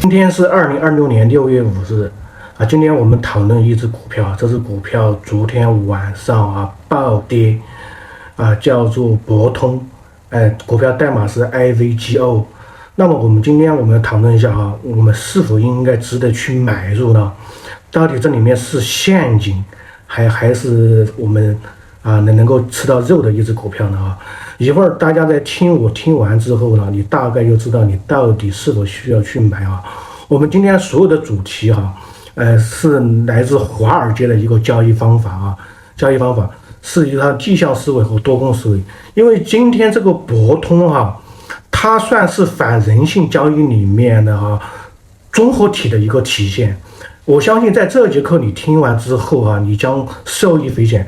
今天是2026年6月5日啊，今天我们讨论一只股票，这只股票昨天晚上暴跌叫做博通，股票代码是 IVGO。那么今天我们讨论一下我们是否应该值得去买入呢？到底这里面是陷阱，还是我们能够吃到肉的一只股票呢？一会儿大家在听完之后呢，你大概就知道你到底是否需要去买我们今天所有的主题是来自华尔街的一个交易方法交易方法是一套绩效思维和多空思维。因为今天这个博通它算是反人性交易里面的综合体的一个体现。我相信在这节课你听完之后你将受益匪浅，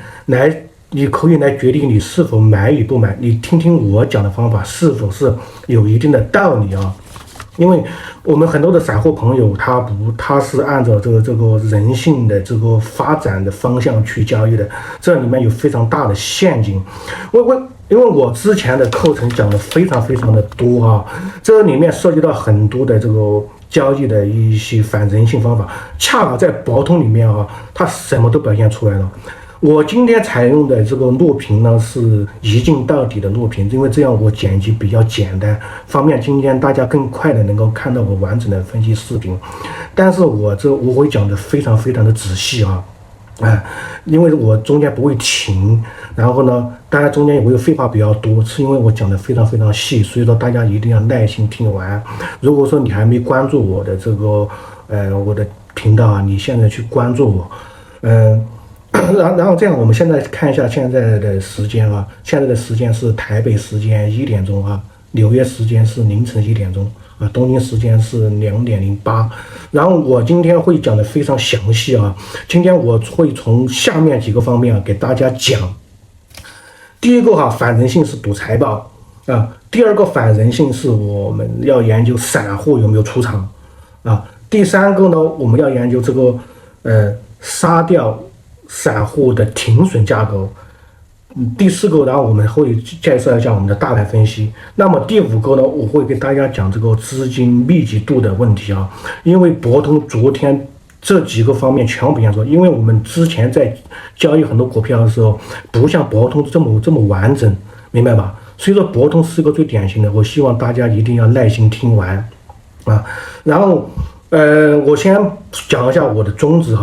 你可以来决定你是否买与不买。你听听我讲的方法是否是有一定的道理因为我们很多的散户朋友他是按照这个人性的这个发展的方向去交易的，这里面有非常大的陷阱。因为我之前的课程讲的非常的多这里面涉及到很多的这个交易的一些反人性方法，恰好在博通里面它什么都表现出来了。我今天采用的这个录屏呢是一镜到底的录屏，因为这样我剪辑比较简单，方便今天大家更快的能够看到我完整的分析视频。但是我会讲的非常的仔细因为我中间不会停，然后呢，当然中间也会有废话比较多，是因为我讲的非常细，所以说大家一定要耐心听完。如果说你还没关注我的这个我的频道你现在去关注我，然后这样，我们现在看一下现在的时间现在的时间是台北时间1点钟纽约时间是凌晨1点钟东京时间是2点08。然后我今天会讲的非常详细今天我会从下面几个方面给大家讲。第一个反人性是赌财报第二个反人性是我们要研究散户有没有出场第三个呢，我们要研究这个杀掉散户的停损价格。第四个，然后我们会介绍一下我们的大盘分析。那么第五个呢，我会给大家讲这个资金密集度的问题因为博通昨天这几个方面全部表现出来，因为我们之前在交易很多股票的时候，不像博通这么完整，明白吧？所以说博通是个最典型的，我希望大家一定要耐心听完然后我先讲一下我的宗旨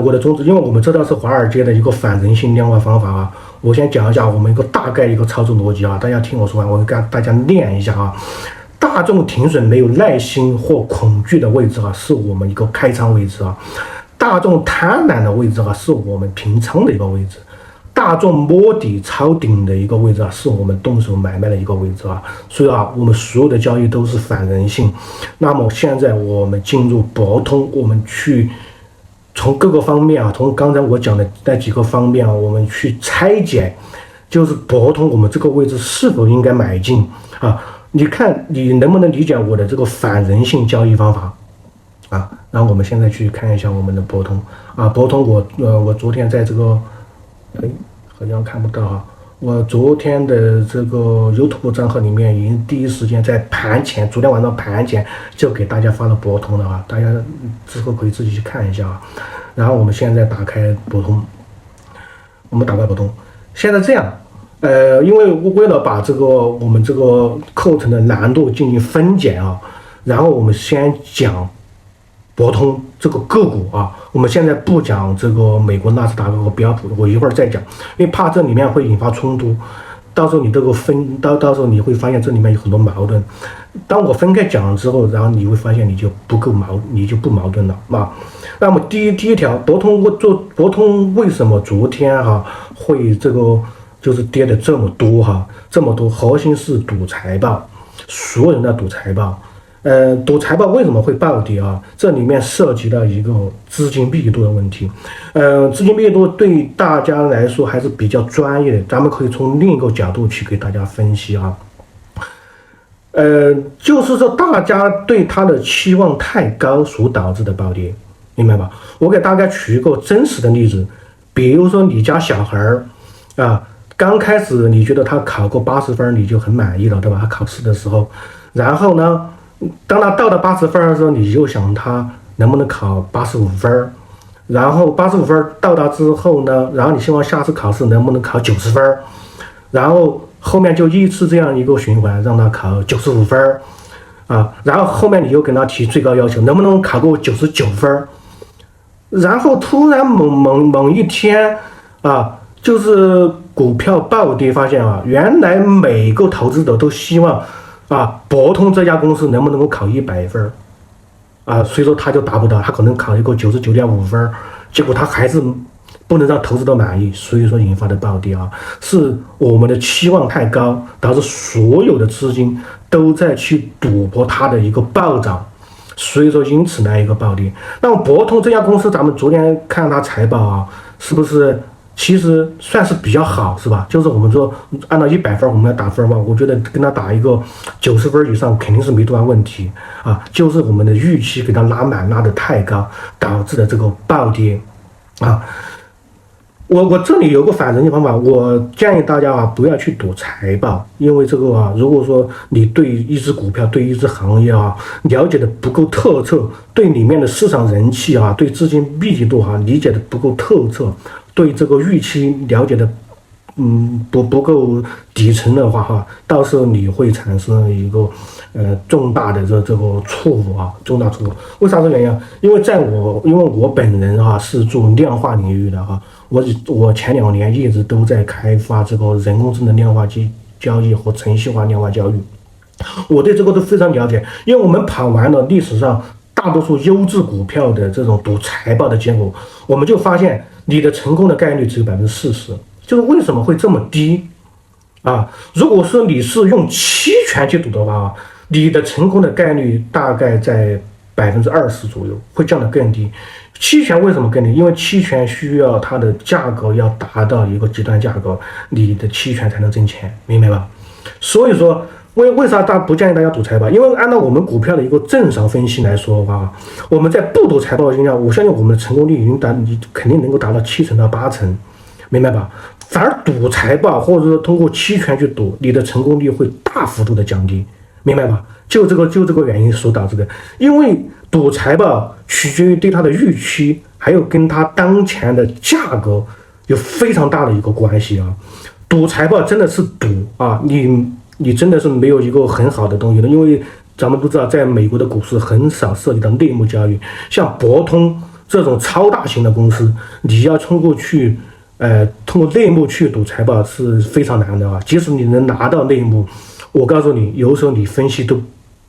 我的宗旨，因为我们知道是华尔街的一个反人性量化方法我先讲一下我们一个大概一个操作逻辑大家听我说完，我会跟大家练一下大众停损没有耐心或恐惧的位置是我们一个开仓位置大众贪婪的位置是我们平仓的一个位置，大众摸底抄顶的一个位置是我们动手买卖的一个位置所以我们所有的交易都是反人性。那么现在我们进入博通，我们去从各个方面从刚才我讲的那几个方面我们去拆解，就是博通我们这个位置是否应该买进你看你能不能理解我的这个反人性交易方法然后我们现在去看一下我们的博通博通我昨天在这个好像看不到我昨天的这个 YouTube 账号里面已经第一时间在盘前，昨天晚上盘前就给大家发了博通了大家之后可以自己去看一下然后我们现在打开博通，现在这样因为为了把我们这个课程的难度进行分解然后我们先讲博通这个个股我们现在不讲这个美国纳斯达克和标普，我一会儿再讲，因为怕这里面会引发冲突，到时候你这个到时候你会发现这里面有很多矛盾。当我分开讲了之后，然后你会发现你就不矛盾了那么第一条，博通为什么昨天会这个就是跌的这么多核心是赌财报，所有人在赌财报。赌财报为什么会暴跌这里面涉及到一个资金密度的问题。资金密度对大家来说还是比较专业的，咱们可以从另一个角度去给大家分析就是说大家对它的期望太高所导致的暴跌，明白吧？我给大家举一个真实的例子，比如说你家小孩刚开始你觉得他考过80分你就很满意了，对吧？他考试的时候，然后呢当它到了80分的时候，你就想它能不能考85分，然后85分到达之后呢，然后你希望下次考试能不能考90分，然后后面就依次这样一个循环，让他考95分啊，然后后面你又跟他提最高要求，能不能考过99分，然后突然猛一天啊，就是股票暴跌，发现啊，原来每个投资者都希望啊，博通这家公司能不能够考100分啊，所以说他就达不到，他可能考一个99.5分，结果他还是不能让投资者满意，所以说引发的暴跌啊，是我们的期望太高，导致所有的资金都在去赌博它的一个暴涨，所以说因此呢一个暴跌。那么博通这家公司，咱们昨天看它财报啊，是不是其实算是比较好，是吧？就是我们说按照100分我们要打分嘛，我觉得跟它打一个90分以上肯定是没多大问题啊，就是我们的预期给它拉满拉得太高，导致的这个暴跌啊。我这里有个反人性方法，我建议大家啊不要去赌财报，因为这个啊，如果说你对一只股票、对一只行业啊了解的不够透彻，对里面的市场人气啊、对资金密集度理解的不够透彻，对这个预期了解的不够底层的话到时候你会产生一个重大的这个错误啊，重大错误。为啥这原因？因为我本人是做量化领域的我前2年一直都在开发这个人工智能量化交易和程序化量化交易，我对这个都非常了解。因为我们跑完了历史上大多数优质股票的这种赌财报的结果，我们就发现你的成功的概率只有40%，就是为什么会这么低啊？如果说你是用期权去赌的话，你的成功的概率大概在20%左右，会降得更低。期权为什么更低？因为期权需要它的价格要达到一个极端价格，你的期权才能挣钱，明白吧？所以说，为啥大家不建议大家赌财报？因为按照我们股票的一个正常分析来说的话，我们在不赌财报的情况下，我相信我们的成功率你肯定能够达到70%到80%，明白吧？反而赌财报或者说通过期权去赌，你的成功率会大幅度的降低，明白吧？就这个原因所导致的。因为赌财报取决于对它的预期，还有跟它当前的价格有非常大的一个关系啊。赌财报真的是赌啊，你真的是没有一个很好的东西的，因为咱们都知道，在美国的股市很少涉及到内幕交易，像博通这种超大型的公司，你要通过内幕去赌财报是非常难的啊。即使你能拿到内幕，我告诉你，有时候你分析都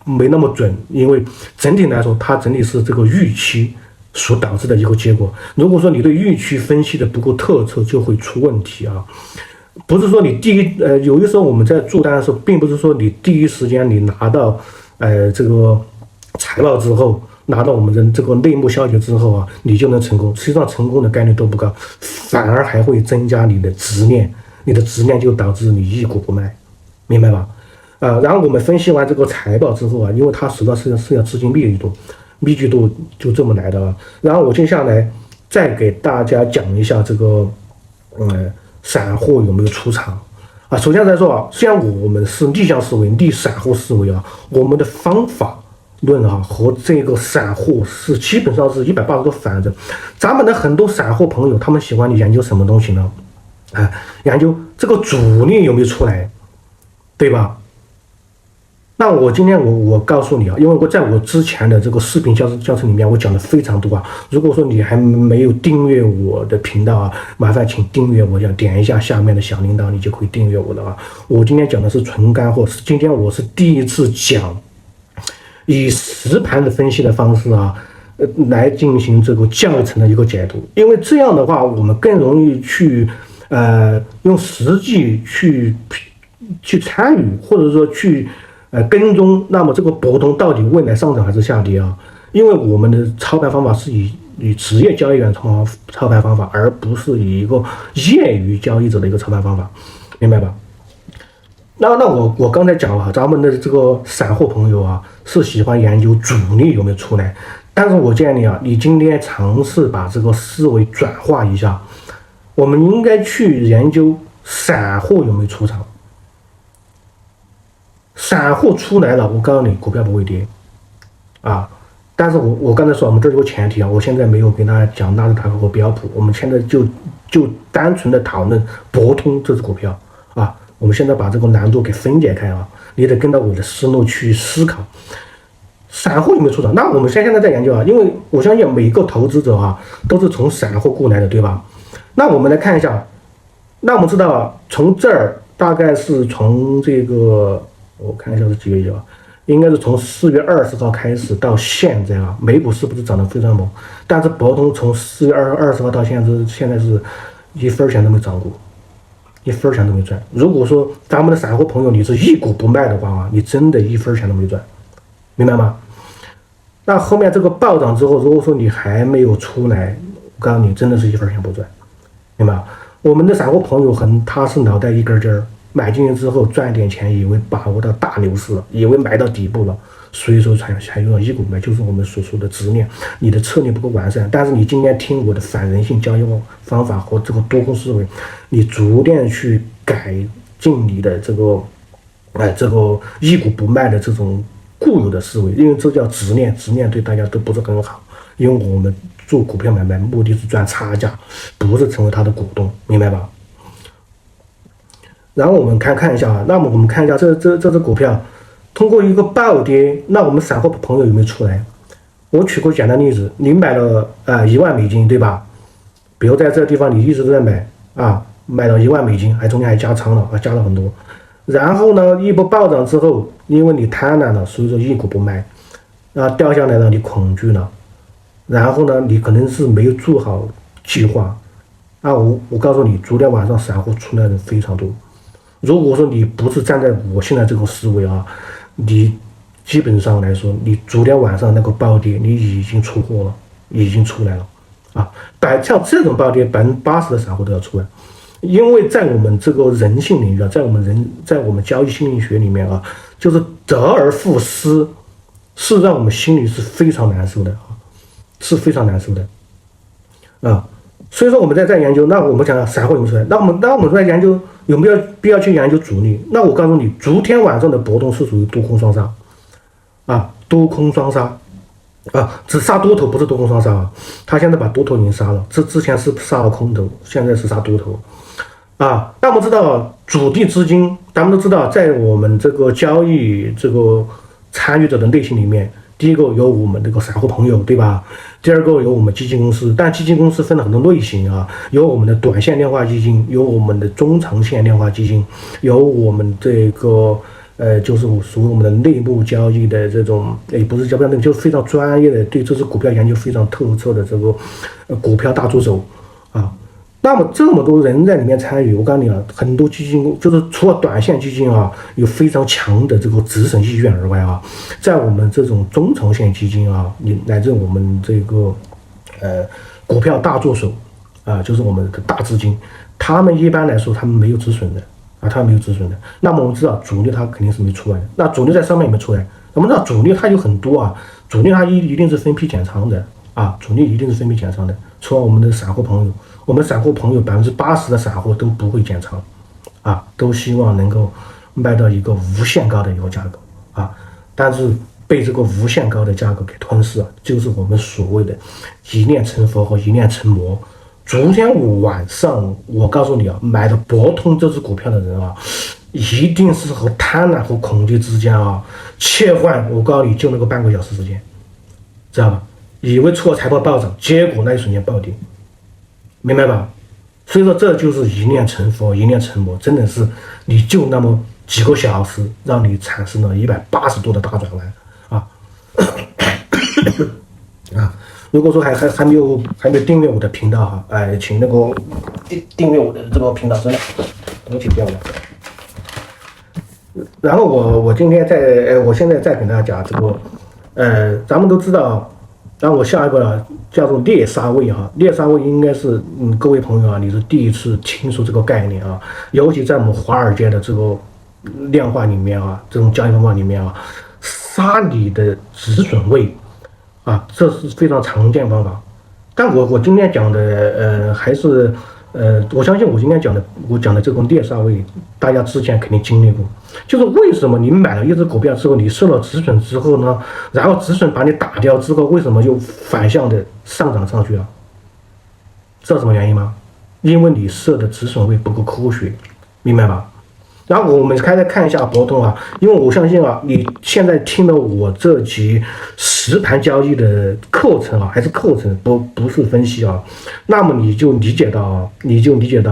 没那么准，因为整体来说，它整体是这个预期所导致的一个结果。如果说你对预期分析的不够透彻，就会出问题啊。不是说你有的时候我们在做单的时候，并不是说你第一时间你拿到这个财报之后，拿到我们的这个内幕消息之后你就能成功。实际上成功的概率都不高，反而还会增加你的执念，你的执念就导致你一股不卖，明白吧？然后我们分析完这个财报之后因为它实际上是要资金密集度就这么来的然后我接下来再给大家讲一下这个散户有没有出场首先来说虽然我们是逆向思维、逆散户思维我们的方法论和这个散户是基本上是180度反着。咱们的很多散户朋友，他们喜欢研究什么东西呢？研究这个主力有没有出来，对吧？那我今天我告诉你因为我在我之前的这个视频教程里面我讲的非常多如果说你还没有订阅我的频道麻烦请订阅我，点一下下面的小铃铛，你就可以订阅我的我今天讲的是纯干货，今天我是第一次讲以实盘的分析的方式来进行这个教程的一个解读，因为这样的话我们更容易去用实际去参与，或者说去跟踪，那么这个博通到底未来上涨还是下跌因为我们的操盘方法是以职业交易员操盘方法，而不是以一个业余交易者的一个操盘方法，明白吧？那我刚才讲了咱们的这个散户朋友是喜欢研究主力有没有出来，但是我建议你今天尝试把这个思维转化一下，我们应该去研究散户有没有出场。散户出来了，我告诉你，股票不会跌，啊。但是我刚才说我们这有个前提啊，我现在没有跟大家讲纳斯达克和标普，我们现在就单纯的讨论博通这只股票啊。我们现在把这个难度给分解开啊，你得跟着我的思路去思考。散户有没有出场？那我们现在在研究啊，因为我相信每一个投资者啊都是从散户过来的，对吧？那我们来看一下，那我们知道啊，从这儿大概是从这个，我看一下是几月几号，应该是从4月20号开始到现在啊，美股是不是涨得非常猛？但是博通从4月20号到现在是一分钱都没涨过。一分钱都没赚。如果说咱们的散户朋友你是一股不卖的话啊，你真的一分钱都没赚，明白吗？那后面这个暴涨之后，如果说你还没有出来，我告诉你，真的是一分钱不赚，明白吗？我们的散户朋友他是脑袋一根筋儿，买进去之后赚点钱，以为把握到大牛市了，以为买到底部了，所以说才用一股买，就是我们所说的执念。你的策略不够完善，但是你今天听我的反人性交易方法和这个多空思维，你逐渐去改进你的这个一股不卖的这种固有的思维，因为这叫执念，执念对大家都不是很好。因为我们做股票买卖目的是赚差价，不是成为他的股东，明白吧？然后我们看一下啊，那么我们看一下这只股票通过一个暴跌，那我们散户朋友有没有出来？我举个简单例子，你买了$10,000，对吧？比如在这个地方你一直都在买啊，买了$10,000，还中间还加仓了啊，加了很多。然后呢，一波暴涨之后，因为你贪婪了，所以说一股不卖，掉下来了，你恐惧了，然后呢，你可能是没有做好计划啊。我告诉你，昨天晚上散户出来的非常多。如果说你不是站在我现在这个思维啊，你基本上来说，你昨天晚上那个暴跌，你已经出货了，已经出来了啊。像这种暴跌，80%的散户都要出来，因为在我们这个人性领域啊，在我们交易心理学里面啊，就是得而复失，是让我们心里是非常难受的啊，是非常难受的啊。所以说我们在研究，那我们讲散户有没有出来？那我们在研究有没有必要去研究主力？那我告诉你，昨天晚上的波动是属于多空双杀啊，多空双杀啊，只杀多头不是多空双杀啊，他现在把多头已经杀了，之前是杀了空头，现在是杀多头啊。那我们知道主力资金，咱们都知道，在我们这个交易这个参与者的类型里面，第一个有我们这个散户朋友，对吧？第二个有我们基金公司，但基金公司分了很多类型啊，有我们的短线量化基金，有我们的中长线量化基金，有我们这个就是属于我们的内部交易的这种，也不是交易内部，就是非常专业的，对这只股票研究非常透彻的这个股票大助手啊。那么这么多人在里面参与，我告诉你啊，很多基金就是除了短线基金啊有非常强的这个止损意愿而外啊，在我们这种中长线基金啊，乃至我们这个股票大助手啊，就是我们的大资金，他们一般来说他们没有止损的啊，他们没有止损的。那么我们知道主力它肯定是没出来的，那主力在上面有没有出来？我们知道主力它有很多啊，主力它一定是分批减仓的啊，主力一定是分批减仓的，除了我们的散户朋友。我们散户朋友80%的散户都不会减仓，啊，都希望能够卖到一个无限高的一个价格啊，但是被这个无限高的价格给吞噬了，就是我们所谓的一念成佛和一念成魔。昨天晚上我告诉你啊，买的博通这只股票的人啊，一定是和贪婪和恐惧之间啊切换，我告诉你就那个半个小时之间，知道吧？以为出了财报暴涨，结果那一瞬间暴跌。明白吧？所以说这就是一念成佛，一念成魔，真的是你就那么几个小时，让你产生了180度的大转弯啊！啊，如果说还没有订阅我的频道哈，请那个订阅我的这个频道，真的都挺漂亮。然后我今天我现在再跟大家讲这个，咱们都知道。然后我下一个叫做猎杀位哈，猎杀位应该是各位朋友啊，你是第一次听说这个概念啊，尤其在我们华尔街的这个量化里面啊，这种交易方法里面啊，杀你的止损位啊，这是非常常见方法。但我今天讲的还是我相信我今天我讲的这个猎杀位，大家之前肯定经历过。就是为什么你买了一只股票之后，你受了止损之后呢，然后止损把你打掉之后，为什么又反向的上涨上去了？知道什么原因吗？因为你设的止损位不够科学，明白吧？然后我们开始看一下博通啊，因为我相信啊，你现在听了我这集实盘交易的课程啊，还是课程，不是分析啊，那么你就理解到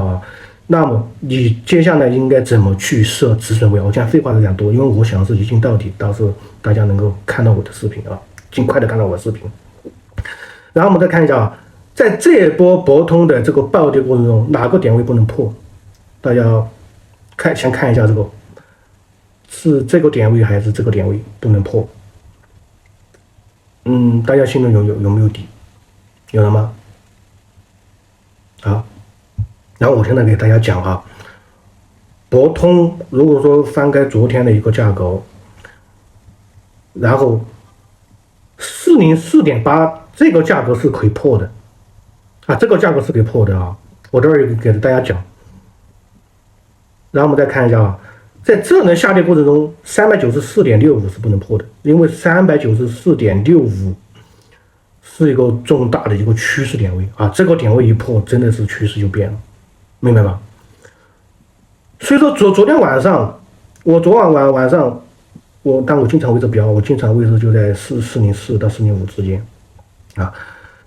啊，那么你接下来应该怎么去设止损位？我讲废话有点多，因为我想是一镜到底，到时候大家能够看到我的视频啊，尽快的看到我的视频。然后我们再看一下啊，在这一波博通的这个暴跌过程中，哪个点位不能破？大家先看一下这个，是这个点位还是这个点位不能破？大家心中有没有底？有了吗？好，然后我现在给大家讲啊，博通如果说翻开昨天的一个价格，然后404.8这个价格是可以破的啊，这个价格是可以破的啊，我这儿给大家讲。然后我们再看一下啊，在这轮下跌过程中，394.65是不能破的，因为394.65是一个重大的一个趋势点位啊，这个点位一破，真的是趋势就变了，明白吧？所以说昨天晚上，我昨晚上，但我经常位置标，我经常位置就在404到405之间啊，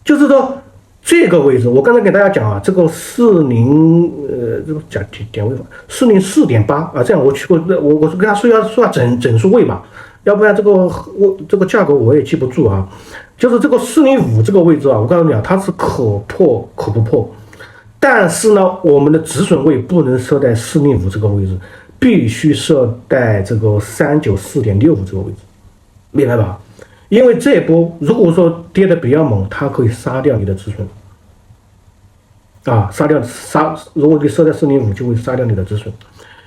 就是说。这个位置，我刚才给大家讲啊，这个这个讲点位404.8啊，这样我是跟他说下整数位吧，要不然这个价格我也记不住啊。就是这个405这个位置啊，我告诉你啊，它是可破可不破，但是呢，我们的止损位不能设在405这个位置，必须设在这个394.65这个位置，明白吧？因为这一波如果说跌的比较猛，它可以杀掉你的止损啊，如果你设在405，就会杀掉你的止损。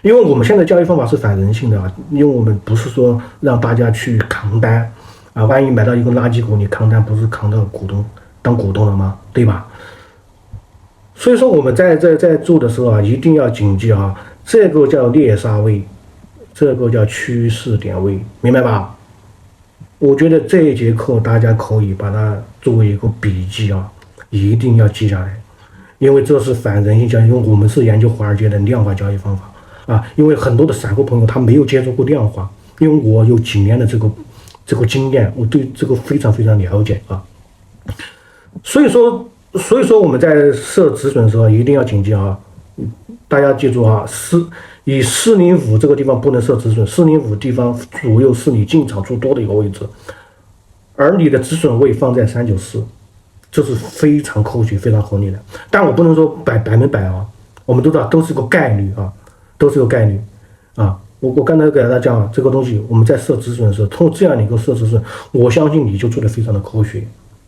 因为我们现在交易方法是反人性的啊，因为我们不是说让大家去扛单啊，万一买到一个垃圾股，你扛单不是扛到当股东了吗？对吧？所以说我们在做的时候啊，一定要谨记啊，这个叫猎杀位，这个叫趋势点位，明白吧？我觉得这一节课大家可以把它作为一个笔记啊，一定要记下来，因为这是反人性交易，因为我们是研究华尔街的量化交易方法啊。因为很多的散户朋友他没有接触过量化，因为我有几年的这个经验，我对这个非常非常了解啊。所以说我们在设止损的时候一定要谨记啊，大家记住啊，以405这个地方不能设止损，405地方左右是你进场做多的一个位置，而你的止损位放在394，这是非常科学、非常合理的。但我不能说百分百啊，我们都知道都是个概率啊，都是个概率啊。我刚才给大家讲啊，这个东西我们在设止损的时候，通过这样的一个设止损，我相信你就做得非常的科学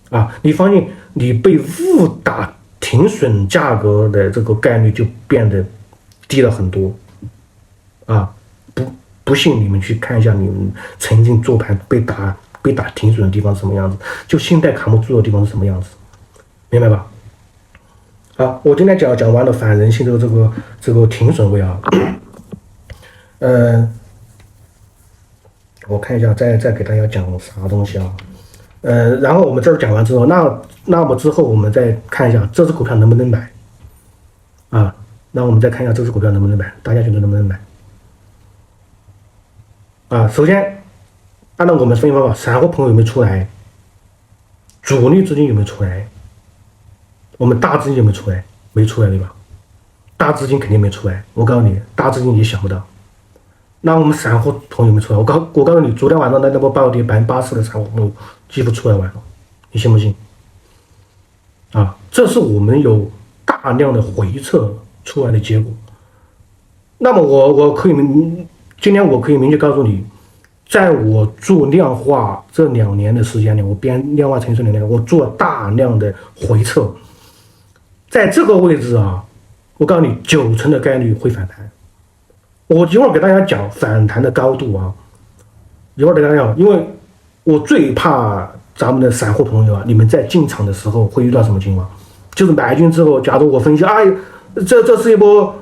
啊。你发现你被误打停损价格的这个概率就变得低了很多。啊，不信你们去看一下你们曾经做盘被打停损的地方是什么样子，就心态扛不住的地方是什么样子，明白吧？好，我今天讲完了反人性的这个停损位啊，我看一下再给大家讲啥东西啊，然后我们这儿讲完之后，那么之后我们再看一下这只股票能不能买啊？那我们再看一下这只股票能不能买，大家觉得能不能买？啊，首先按照我们分析方法，散户朋友有没有出来？主力资金有没有出来？我们大资金有没有出来？没出来对吧？大资金肯定没出来。我告诉你，大资金你想不到。那我们散户朋友有没有出来？我告诉你，昨天晚上那波暴跌80%的散户朋友几乎出来完了，你信不信？啊，这是我们有大量的回撤出来的结果。那么今天我可以明确告诉你，在我做量化这2年的时间里，我编量化程序2年，我做大量的回撤，在这个位置啊，我告诉你90%的概率会反弹。我一会儿给大家讲反弹的高度啊，一会儿给大家讲，因为我最怕咱们的散户朋友啊，你们在进场的时候会遇到什么情况？就是买进之后，假如我分析，这是一波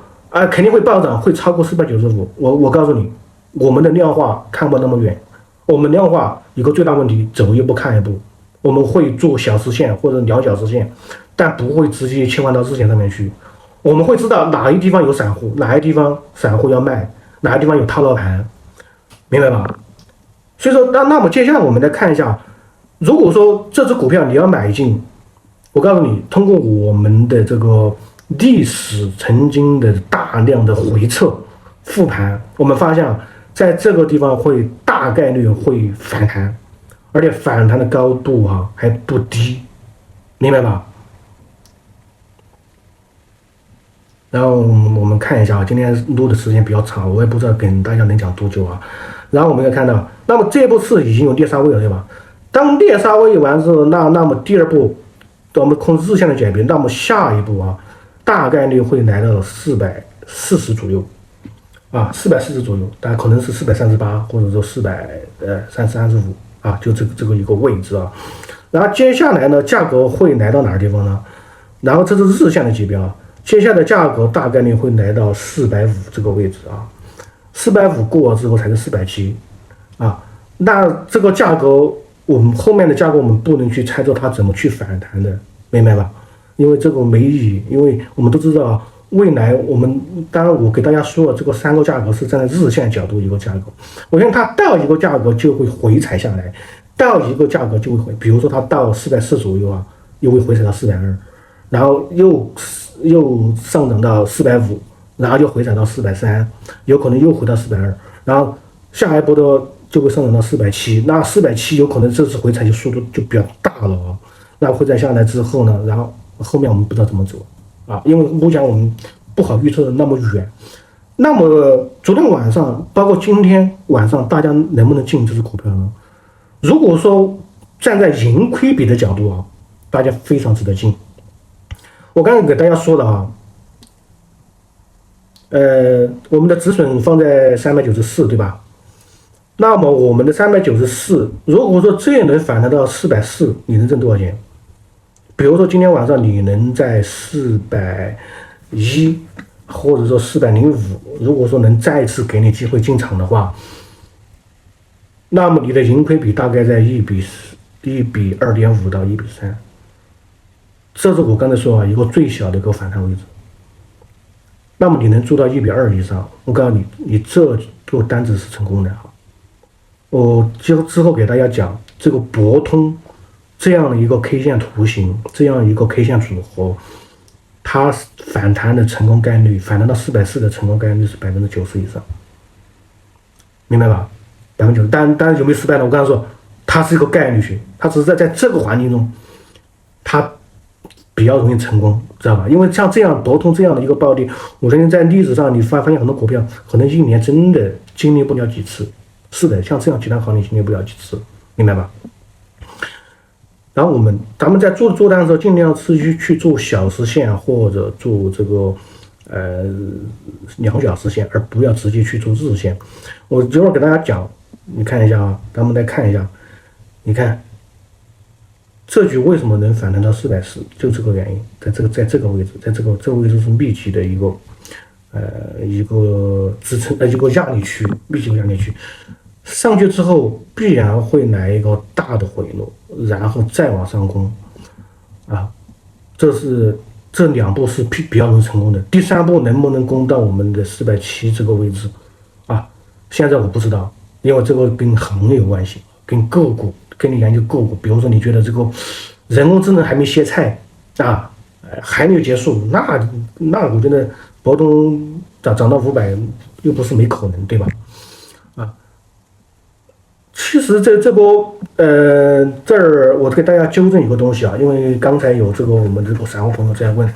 肯定会暴涨，会超过495。我告诉你，我们的量化看不那么远，我们量化一个最大问题，走一步看一步。我们会做小时线或者2小时线，但不会直接切换到日线上面去。我们会知道哪一地方有散户，哪一地方散户要卖，哪一地方有套牢盘，明白吧？所以说，那么接下来我们再看一下，如果说这只股票你要买进，我告诉你，通过我们的这个历史曾经的大量的回测复盘，我们发现在这个地方会大概率会反弹，而且反弹的高度还不低，明白吧？然后我们看一下今天录的时间比较长，我也不知道跟大家能讲多久啊。然后我们可以看到，那么这一步是已经有猎杀位了，对吧？当猎杀位完之后，那么第二步，我们控日线的解别，那么下一步大概率会来到440左右，440左右，但可能是438或者说435就这个一个位置。然后接下来呢，价格会来到哪个地方呢？然后这是日线的级别接下来价格大概率会来到450这个位置，450过了之后才是470那这个价格，我们后面的价格我们不能去猜测它怎么去反弹的，明白吧？因为这个没意义，因为我们都知道未来当然我给大家说了，这个3个价格是站在日线角度一个价格，我相信它到一个价格就会回踩下来，到一个价格就会比如说它到440左右又会回踩到420，然后又上涨到450，然后又回踩到430，有可能又回到420，然后下一波的就会上涨到470，那470有可能这次回踩就速度就比较大了那回踩下来之后呢，然后后面我们不知道怎么走因为目前我们不好预测的那么远。那么昨天晚上包括今天晚上，大家能不能进这只股票呢？如果说站在盈亏比的角度大家非常值得进。我刚才给大家说了我们的止损放在394，对吧？那么我们的394，如果说这也能反弹到440，你能挣多少钱？比如说今天晚上你能在410或者说405，如果说能再次给你机会进场的话，那么你的盈亏比大概在1比2.5到1比3。这是我刚才说一个最小的一个反弹位置，那么你能做到1比2以上，我告诉你，你这个单子是成功的我之后给大家讲这个博通这样的一个 K 线图形，这样一个 K 线组合，它反弹的成功概率，反弹到440的成功概率是90%以上，明白吧？90%，但是有没有失败呢？我刚才说，它是一个概率学，它只是在这个环境中，它比较容易成功，知道吧？因为像这样博通这样的一个暴跌，我相信在历史上你发现很多股票可能1年真的经历不了几次。是的，像这样极端行情经历不了几次，明白吧？然后咱们在做单的时候，尽量是去做小时线或者做这个2小时线，而不要直接去做日线。我一会儿给大家讲，你看一下咱们再看一下，你看这局为什么能反弹到440，就这个原因，在这个位置，这个位置是密集的一个支撑一个压力区，密集的压力区。上去之后必然会来一个大的回落，然后再往上攻这2步是比较容易成功的。第3步能不能攻到我们的470这个位置现在我不知道，因为这个跟行业有关系，跟个股，跟你研究个股。比如说你觉得这个人工智能还没歇菜还没有结束，那我觉得博通涨到500又不是没可能，对吧？其实这波这儿我给大家纠正一个东西因为刚才有我们这个散户朋友在问，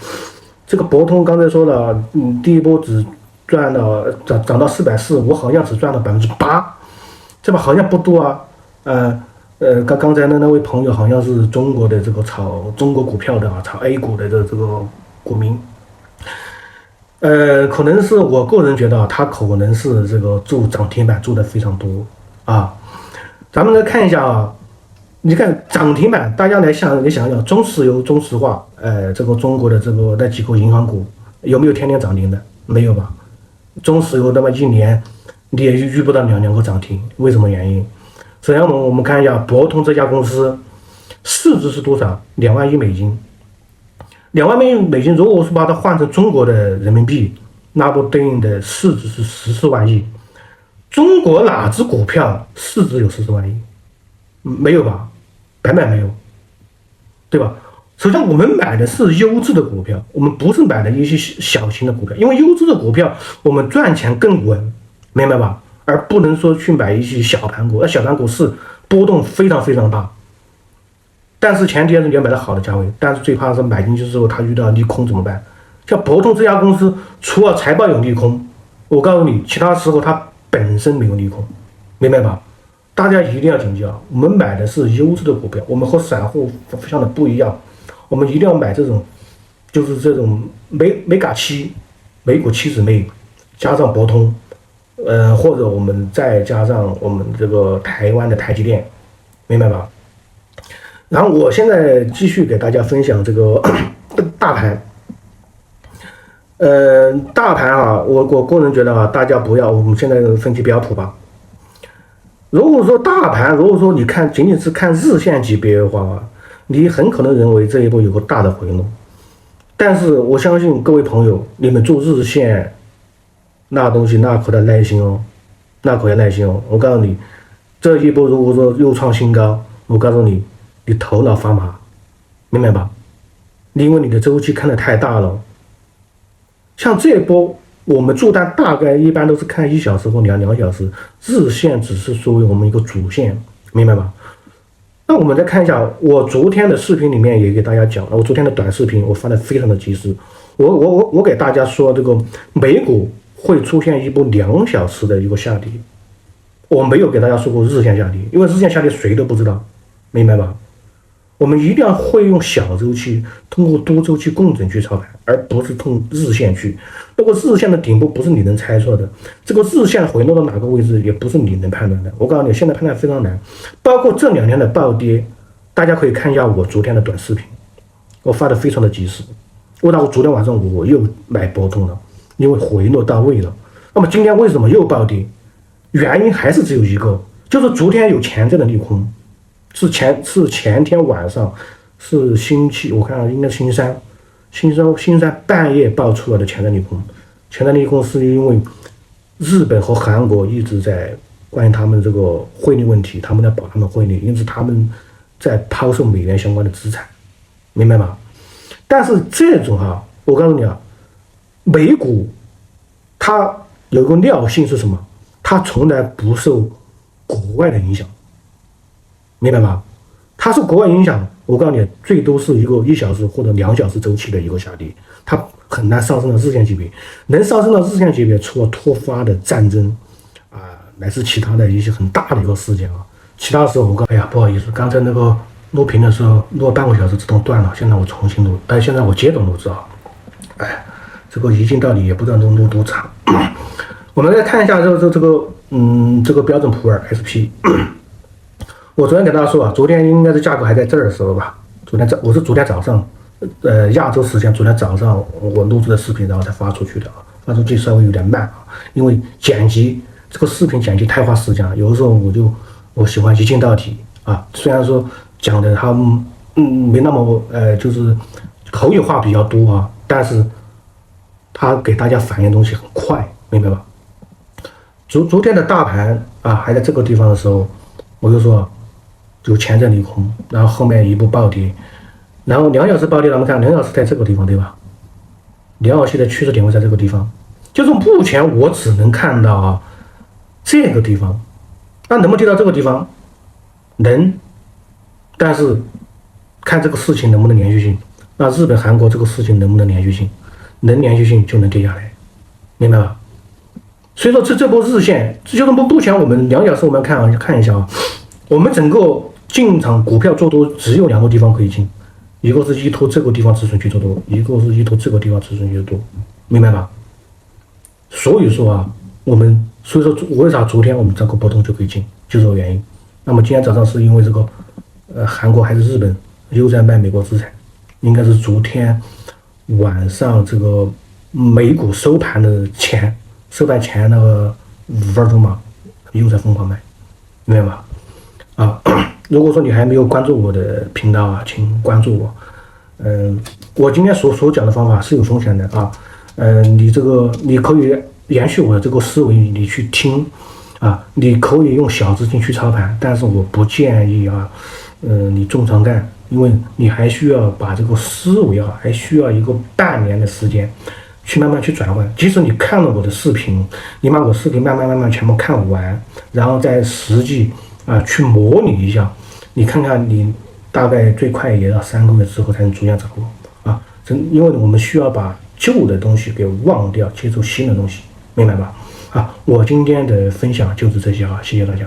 这个博通刚才说了，第一波只赚了涨到440，我好像只赚了8%，这吧好像不多刚才那位朋友好像是中国的这个炒中国股票的炒 A 股的这个股民，可能是我个人觉得他可能是这个做涨停板做的非常多咱们来看一下你看涨停板，大家来想一想，中石油、中石化，这个中国的这个那几个银行股，有没有天天涨停的？没有吧？中石油那么一年你也遇不到两个涨停，为什么原因？首先我们看一下博通这家公司市值是多少？2万亿美金。2万亿美金，如果是把它换成中国的人民币，那不对应的市值是14万亿。中国哪只股票市值有14万亿？没有吧？百没有，对吧？首先我们买的是优质的股票，我们不是买的一些小型的股票，因为优质的股票我们赚钱更稳，明白吧？而不能说去买一些小盘股，小盘股是波动非常大，但是前提是你要买到好的价位，但是最怕是买进去之后它遇到利空怎么办？像博通这家公司，除了财报有利空，我告诉你，其他时候它本身没有利空，明白吧？大家一定要谨记啊！我们买的是优质的股票，我们和散户想的不一样，我们一定要买这种，就是这种美嘎七、美股七姊妹，加上博通，或者我们再加上我们这个台湾的台积电，明白吧？然后我现在继续给大家分享这个大盘。大盘啊，我个人觉得啊，大家不要，我们现在分析标普吧。如果说大盘，如果说你看仅仅是看日线级别的话，你很可能认为这一波有个大的回落。但是我相信各位朋友，你们做日线，那东西那可得耐心哦，那可要耐心哦。我告诉你，这一波如果说又创新高，我告诉你，你头脑发麻，明白吧？因为你的周期看得太大了。像这一波我们做单大概一般都是看1小时或两小时，日线只是作为我们一个主线，明白吧？那我们再看一下，我昨天的视频里面也给大家讲了，我昨天的短视频我发的非常的及时，我给大家说这个美股会出现一波2小时的一个下跌，我没有给大家说过日线下跌，因为日线下跌谁都不知道，明白吧？我们一定要会用小周期，通过多周期共振去操盘，而不是通日线去。那个日线的顶部不是你能猜测的，这个日线回落到哪个位置也不是你能判断的。我告诉你，现在判断非常难。包括这2天的暴跌，大家可以看一下我昨天的短视频，我发的非常的及时。我昨天晚上我又买博通了，因为回落到位了。那么今天为什么又暴跌？原因还是只有一个，就是昨天有潜在的利空。是前天晚上，是星期，我看应该是星期三半夜爆出来的潜在利空。潜在利空是因为日本和韩国一直在关于他们这个汇率问题，他们在保他们汇率，因此他们在抛售美元相关的资产，明白吗？但是这种我告诉你啊，美股它有个尿性是什么？它从来不受国外的影响。明白吧？它是国外影响，我告诉你，最多是一个1小时或者2小时周期的一个下跌，它很难上升到日线级别。能上升到日线级别，除了突发的战争乃至其他的一些很大的一个事件其他时候哎呀，不好意思，刚才那个录屏的时候录了半个小时自动断了，现在我重新录，现在我接着录制这个一镜到底也不知道能录多长。我们来看一下这个标准普尔 SP。我昨天给大家说昨天应该是价格还在这儿的时候吧，我是昨天早上，亚洲时间昨天早上我录制的视频，然后才发出去的发出去稍微有点慢因为剪辑这个视频剪辑太花时间了，有的时候我喜欢一镜到底虽然说讲的他没那么就是口语化比较多但是他给大家反映东西很快，明白吧？昨天的大盘还在这个地方的时候，我就说有潜在利空，然后后面一步暴跌，然后2小时暴跌，咱们看2小时在这个地方，对吧？2小时的趋势点位在这个地方，就是目前我只能看到这个地方，那能不能跌到这个地方？能，但是看这个事情能不能连续性。那日本、韩国这个事情能不能连续性？能连续性就能跌下来，明白吧？所以说这波日线，这就是目前我们2小时我们看一下我们整个进场股票做多只有2个地方可以进，一个是依托这个地方止损去做多，一个是依托这个地方止损去做多，明白吧？所以说所以说为啥昨天我们这个波动就可以进，就这个原因。那么今天早上是因为这个韩国还是日本又在卖美国资产，应该是昨天晚上这个美股收盘前那个5分钟嘛，又在疯狂卖，明白吗？啊，如果说你还没有关注我的频道啊，请关注我。我今天所讲的方法是有风险的啊。你可以延续我的这个思维，你去听啊，你可以用小资金去操盘，但是我不建议啊，你重仓干，因为你还需要把这个思维啊，还需要一个半年的时间去慢慢去转换。即使你看了我的视频，你把我的视频慢慢全部看完，然后再实际去模拟一下，你看看你大概最快也要3个月之后才能逐渐掌握啊。因为我们需要把旧的东西给忘掉，接触新的东西，明白吧？我今天的分享就是这些啊，谢谢大家。